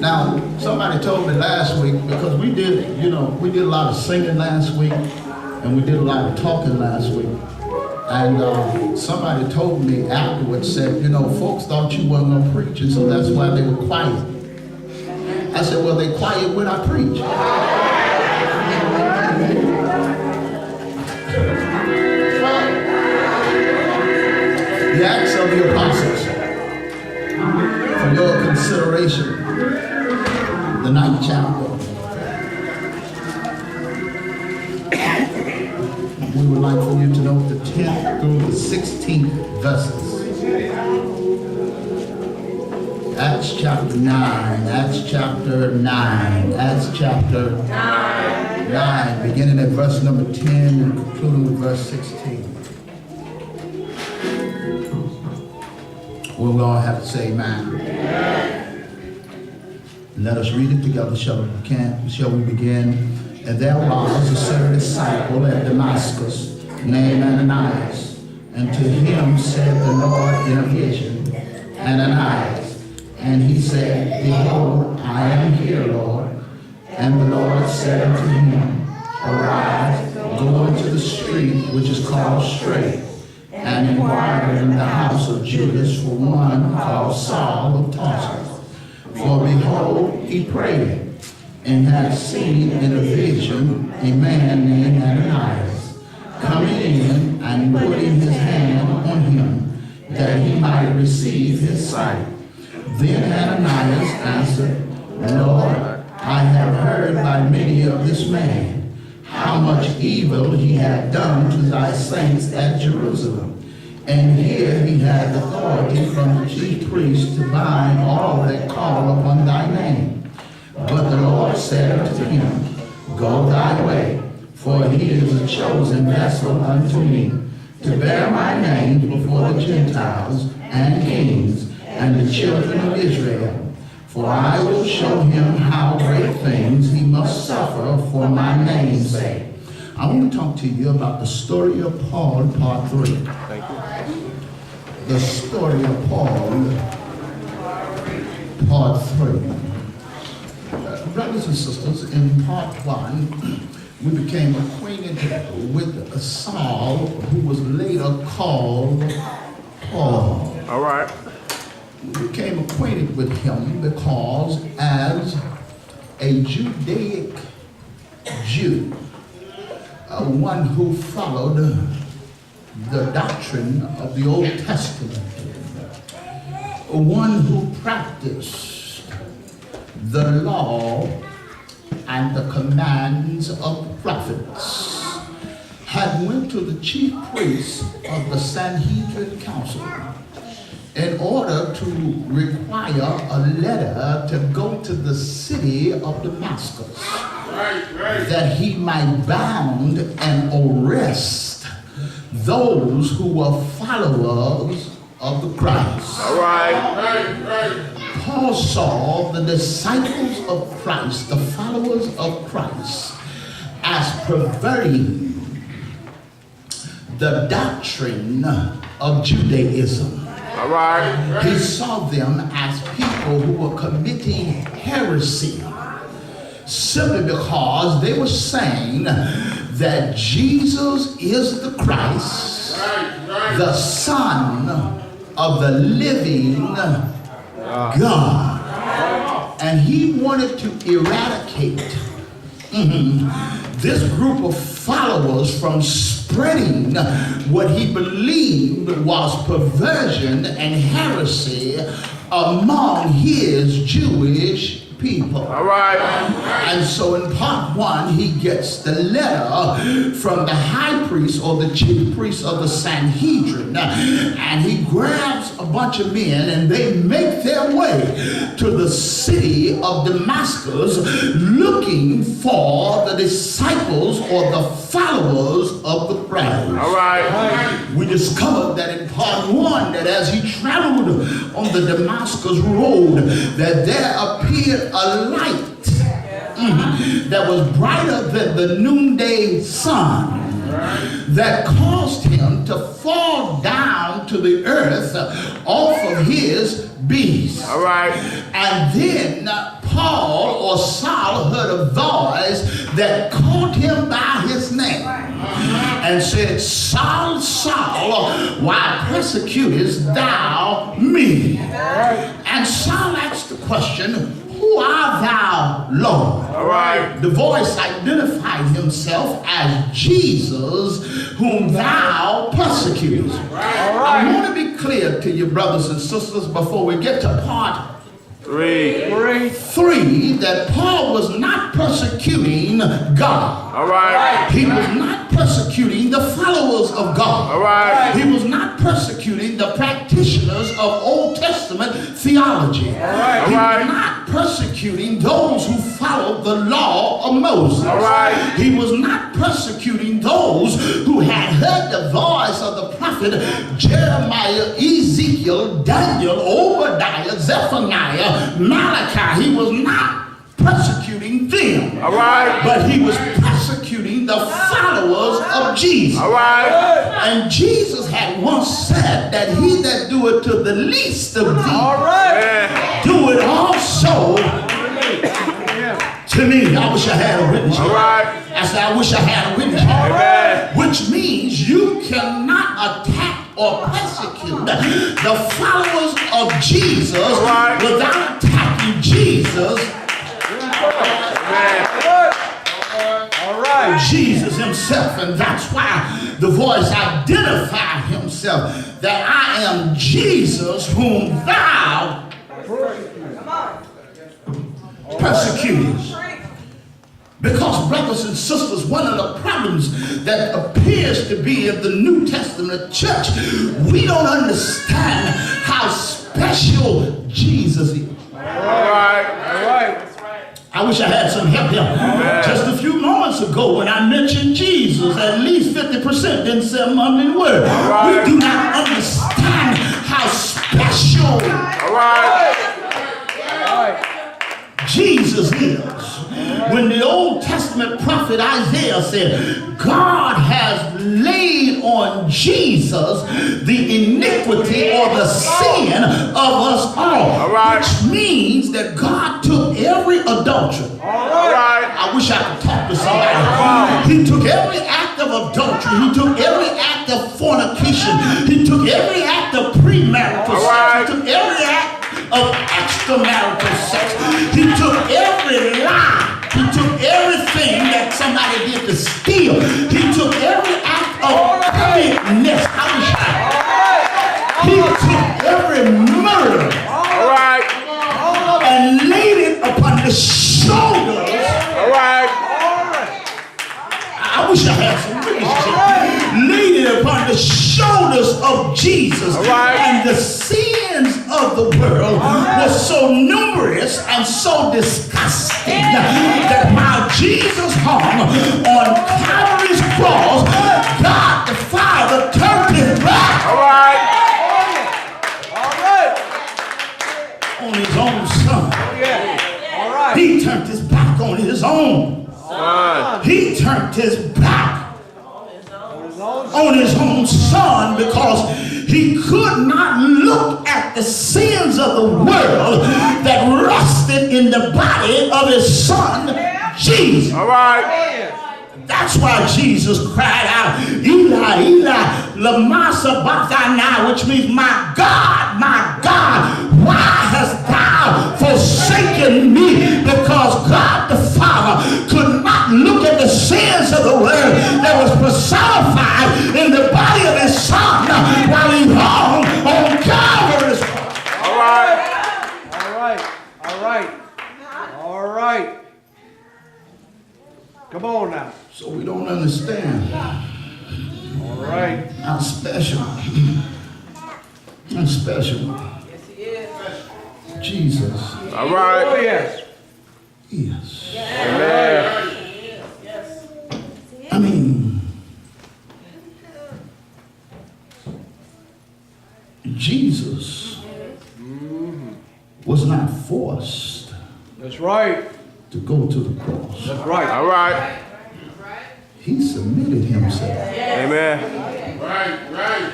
Now, somebody told me last week, because we did a lot of singing last week, and we did a lot of talking last week. And somebody told me afterwards, said, folks thought you weren't going to preach, and so that's why they were quiet. I said, well, they quiet when I preach. The Acts of the Apostles, for your consideration, the 9th chapter. We would like for you to note the 10th through the 16th verses. Acts chapter 9, Acts chapter 9, Acts chapter 9, beginning at verse number 10 and concluding with verse 16. We'll all have to say amen. Let us read it together, shall we begin? And there was a certain disciple at Damascus named Ananias, and to him said the Lord in a vision, Ananias. And he said, Behold, I am here, Lord. And the Lord said unto him, Arise, go into the street which is called Straight, and inquire in the house of Judas for one called Saul of Tarsus. For behold, he prayed, and had seen in a vision a man named Ananias, coming in and putting his hand on him, that he might receive his sight. Then Ananias answered, Lord, I have heard by many of this man, how much evil he hath done to thy saints at Jerusalem. And here he hath authority from the chief priest to bind all that call upon thy name. But the Lord said unto him, Go thy way, for he is a chosen vessel unto me, to bear my name before the Gentiles and kings and the children of Israel. For I will show him how great things he must suffer for my name's sake. I want to talk to you about the story of Paul, part 3. Thank you. The story of Paul, part 3. Brothers and sisters, in part 1, we became acquainted with Saul, who was later called Paul. All right. We became acquainted with him because as a Judaic Jew, one who followed the doctrine of the Old Testament, one who practiced the law and the commands of the prophets, had went to the chief priests of the Sanhedrin Council in order to require a letter to go to the city of Damascus, that he might bound and arrest those who were followers of the Christ. All right. Paul saw the disciples of Christ, the followers of Christ, as perverting the doctrine of Judaism. All right. He saw them as people who were committing heresy, simply because they were saying that Jesus is the Christ, the Son of the living God. And he wanted to eradicate this group of followers from spreading what he believed was perversion and heresy among his Jewish people. All right. And so in part 1, he gets the letter from the high priest or the chief priest of the Sanhedrin, and he grabs a bunch of men and they make their way to the city of Damascus looking for the disciples or the followers of the Christ. All right. We discovered that in part 1, that as he traveled on the Damascus road, that there appeared a light that was brighter than the noonday sun, that caused him to fall down to the earth off of his beast. All right. And then Paul or Saul heard a voice that called him by his name and said, Saul, Saul, why persecutest thou me? And Saul asked the question, who art thou, Lord? All right. The voice identified himself as Jesus, whom thou persecutest. I want to be clear to you, brothers and sisters, before we get to part 3. 3, that Paul was not persecuting God. All right. He was not persecuting the followers of God. All right. He was not persecuting the practitioners of Old Testament theology. He was not persecuting those who followed the law of Moses. All right. He was not persecuting those who had heard the voice of the prophet Jeremiah, Ezekiel, Daniel, Obadiah, Zephaniah, Malachi. He was not persecuting them. All right. But he was persecuting the followers of Jesus. All right. And Jesus had once said that he that doeth to the least of these, Yeah. do it also to me. I wish I had a witness. All right. I said, I wish I had a witness. Amen. Which means you cannot attack or persecute the followers of Jesus without attacking Jesus. Jesus himself, and that's why the voice identified himself that I am Jesus whom thou persecutest. Because, brothers and sisters, one of the problems that appears to be in the New Testament church, we don't understand how special Jesus is. All right. I wish I had some help here. Just a few moments ago when I mentioned Jesus, at least 50% didn't say a mumbling word. We do not understand how special Jesus is. When the Old Testament prophet Isaiah said, God has laid on Jesus the iniquity or the sin of us all. Which means that God took every adultery. I wish I could talk to somebody. He took every act of adultery. He took every act of fornication. He took every act of premarital sex. He took every act of extramarital sex. He took every lie. He took everything that somebody did to steal. He took every act of wickedness. He took every murder and laid it upon the shoulders. I wish I had some witnesses. Laid it upon the shoulders of Jesus. And the sins of the world were so numerous and so disgusting that while Jesus hung on Calvary's cross, God the Father turned his back on his own son. He turned his back on his own. He turned his back on his own son because he could not look at the sins of the world that rested in the body of his son, Jesus. That's why Jesus cried out, Eli, Eli, lama sabachthani, which means, my God, why hast thou forsaken me? Because God the Father could not look at the sins of the world that was personified in the body of his son while he hung on Calvary's cross. All right. Come on now. So we don't understand All right. how special Jesus Oh, yes. is. Amen. I mean, Jesus was not forced That's right. to go to the cross. That's right. All right. He submitted himself. Amen. Right.